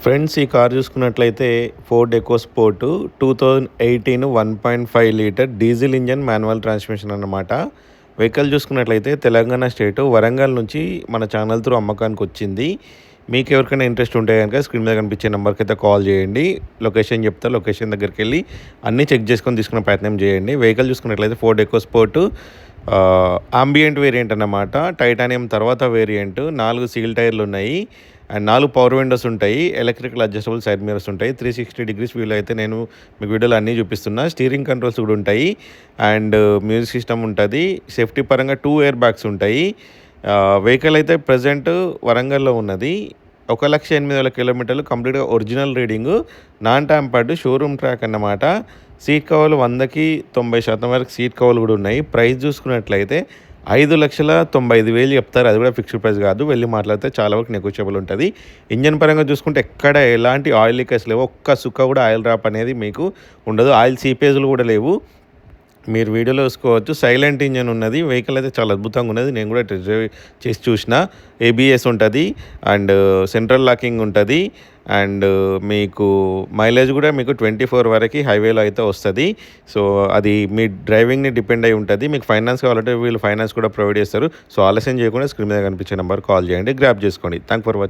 Friends ఈ car చూసుకున్నట్లయితే Ford EcoSport 2018 1.5 litre diesel engine manual transmission అన్నమాట. వెహికల్ చూసుకున్నట్లయితే తెలంగాణ స్టేట్ వరంగల్ నుంచి మన ఛానల్ త్రూ అమ్మకానికి వచ్చింది. మీకు ఎవరికైనా ఇంట్రెస్ట్ ఉంటే కనుక స్క్రీన్ మీద కనిపించే నెంబర్కి అయితే కాల్ చేయండి. లొకేషన్ చెప్తా, లొకేషన్ దగ్గరికి వెళ్ళి అన్నీ చెక్ చేసుకొని తీసుకునే ప్రయత్నం చేయండి. వెహికల్ చూసుకున్నట్లయితే ఫోర్డ్ ఎకోస్పోర్ట్ ఆంబియంట్ వేరియంట్ అన్నమాట. టైటానియం తర్వాత వేరియంట్. 4 సీల్ టైర్లు ఉన్నాయి అండ్ 4 పవర్ విండోస్ ఉంటాయి. ఎలక్ట్రికల్ అడ్జస్టబుల్ సైడ్ మిరర్స్ ఉంటాయి. 360 డిగ్రీస్ వ్యూలో అయితే నేను మీకు వీడియోలో అన్నీ చూపిస్తున్నా. స్టీరింగ్ కంట్రోల్స్ కూడా ఉంటాయి అండ్ మ్యూజిక్ సిస్టమ్ ఉంటుంది. సేఫ్టీ పరంగా 2 ఎయిర్ బ్యాగ్స్ ఉంటాయి. వెహికల్ అయితే ప్రజెంట్ వరంగల్లో ఉన్నది. 1,08,000 కిలోమీటర్లు కంప్లీట్గా original reading, non tampered, showroom track అన్నమాట. సీట్ కవర్లు 100కి 90% వరకు సీట్ కవర్లు కూడా ఉన్నాయి. ప్రైస్ చూసుకున్నట్లయితే 5,95,000 చెప్తారు. అది కూడా ఫిక్స్డ్ ప్రైస్ కాదు, వెళ్ళి మాట్లాడితే చాలా వరకు నెగోషియబుల్ ఉంటుంది. ఇంజన్ పరంగా చూసుకుంటే ఎక్కడ ఎలాంటి ఆయిల్ లీకేజ్ లేవు. ఒక్క సుక్క కూడా ఆయిల్ డ్రాప్ అనేది మీకు ఉండదు. ఆయిల్ సీపేజ్లు కూడా లేవు. మీరు వీడియోలో చూసుకోవచ్చు. సైలెంట్ ఇంజన్ ఉన్నది. వెహికల్ అయితే చాలా అద్భుతంగా ఉన్నది. నేను కూడా టెస్ట్ డ్రైవ్ చేసి చూసిన. ఏబిఎస్ ఉంటుంది అండ్ సెంట్రల్ లాకింగ్ ఉంటుంది అండ్ మీకు మైలేజ్ కూడా మీకు 24 వరకు హైవేలో అయితే వస్తుంది. సో అది మీ డ్రైవింగ్ని డిపెండ్ అయి ఉంటుంది. మీకు ఫైనాన్స్ కావాలంటే వీళ్ళు ఫైనాన్స్ కూడా ప్రొవైడ్ చేస్తారు. సో ఆలస్యం చేయకుండా స్క్రీన్ మీద కనిపించే నెంబర్ కాల్ చేయండి, గ్రాప్ చేసుకోండి. Thank for watching.